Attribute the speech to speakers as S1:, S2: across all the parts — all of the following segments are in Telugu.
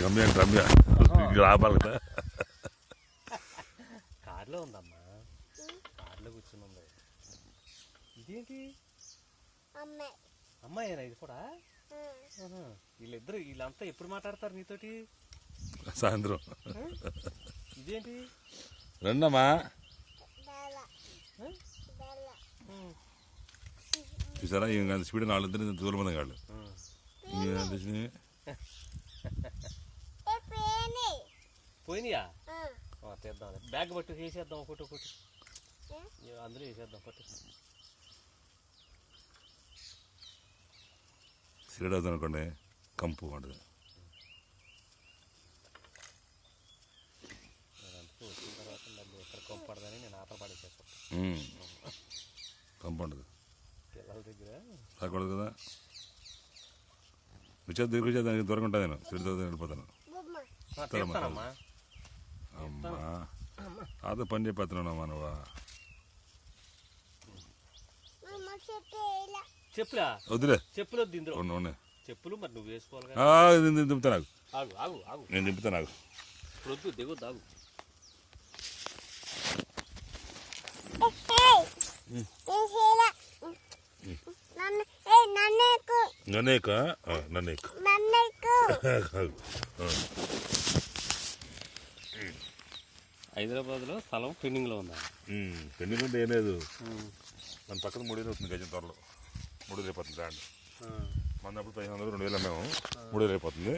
S1: రమ్య రమ్య రావాలి కదా.
S2: కార్లో ఉందమ్మా, కార్లో కూర్చుని ఉంది. ఇదేంటి అమ్మాయినా ఇది కూడా? వీళ్ళంతా ఎప్పుడు మాట్లాడతారు నీతోటి?
S1: సాయంత్రం.
S2: ఇదేంటి?
S1: రెండమ్మా చూసారా ఇంక స్పీడ్ వాళ్ళిద్దరు దూరం మంది కాళ్ళు
S2: పోయినాయా? తీద్దాం, బ్యాగ్ పట్టు వేసేద్దాం, ఒకటి అందులో వేసేద్దాం. పట్టు
S1: సిగరెట్ అవుతుంది అనుకోండి, కంపు ఉంటుంది.
S2: వచ్చిన తర్వాత ఎక్కడ కంపు పడదని నేను ఆటలు పడేసేస్తాను.
S1: కంపు ఉంటుంది
S2: పిల్లల దగ్గర
S1: రాకూడదు కదా. దగ్గర దానికి దూరంగా ఉంటుంది. నేను సిగరెట్ అవుతుంది వెళ్ళిపోతాను. అమ్మా అదే పని చెప్పేస్తున్నానమ్మా నువ్వు.
S2: చెప్పులా
S1: వద్దులే,
S2: చెప్పులు వద్దు ఇందులో. చెప్పులు మరి నువ్వు వేసుకోవాలి.
S1: దింపుతా నాకు,
S2: ఆగు
S1: నేను దింపుతా నాకు.
S2: వద్దు, దిగొద్దు, ఆగు. హైదరాబాద్లో స్థలం పెండింగ్లో ఉందా?
S1: పెండింగ్ ఉంటే ఏం లేదు. మన పక్కన 3,000 అవుతుంది గజం త్వరలో. 3,000 అయిపోతుంది ల్యాండ్. మన అప్పుడు 1500 2,000 అమ్మాము. 3,000 అయిపోతుంది.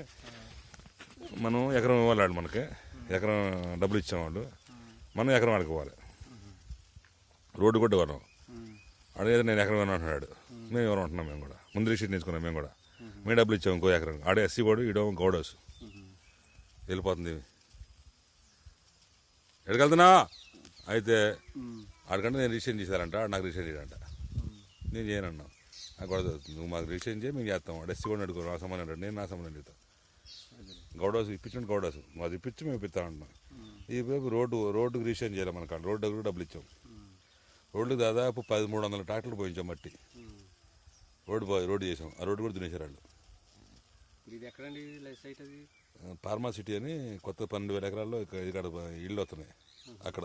S1: మనం ఎకరం ఇవ్వాలి, మనకి ఎకరం డబ్బులు ఇచ్చేవాళ్ళు, మనం ఎకరం వాడికి ఇవ్వాలి. రోడ్డు కూడా వరం అడిగేది నేను ఎకరం ఇవ్వను అంటున్నాడు. మేము ఎవరు అంటున్నాం. మేము కూడా ముందు రిసీట్ నేర్చుకున్నాం. మేము కూడా మేము డబ్బులు ఇచ్చాము ఇంకో ఎకరం. ఆడే ఎస్సీ వాడు, ఈడో గౌడోస్. వెళ్ళిపోతుంది. ఎక్కడికెళ్తున్నా అయితే ఆడికంటే నేను రిజిస్ట్రేషన్ చేశారంట, నాకు రిజిస్ట్రేషన్ చేయాలంట. నేను చేయనన్నా. నాకు గొడవ అవుతుంది. నువ్వు మాకు రిజిస్ట్రేషన్ చేయి, మేము చేస్తాం. ఎస్సీ కూడా అడుగు, నా సంబంధం అంటాడు. నేను నా సంబంధం చెప్తాను. గౌడోస్ ఇప్పించండి, గౌడోస్ మాది ఇప్పించి మేము ఇప్పిస్తాం అంటున్నాం. ఈ రోడ్డుకి రిజిస్ట్రేషన్ చేయాలి. మన కాడ రోడ్డు దగ్గర డబ్బులు ఇచ్చాం. రోడ్డుకి దాదాపు 1300 ట్రాక్టర్లు పోయించాం మట్టి. రోడ్డు చేసాం. ఆ రోడ్డు కూడా తినేసారు వాళ్ళు.
S2: ఎక్కడండి?
S1: ఫార్మా సిటీ అని కొత్త 12,000 ఎకరాల్లో ఇక్కడ ఇళ్ళు వస్తున్నాయి. అక్కడ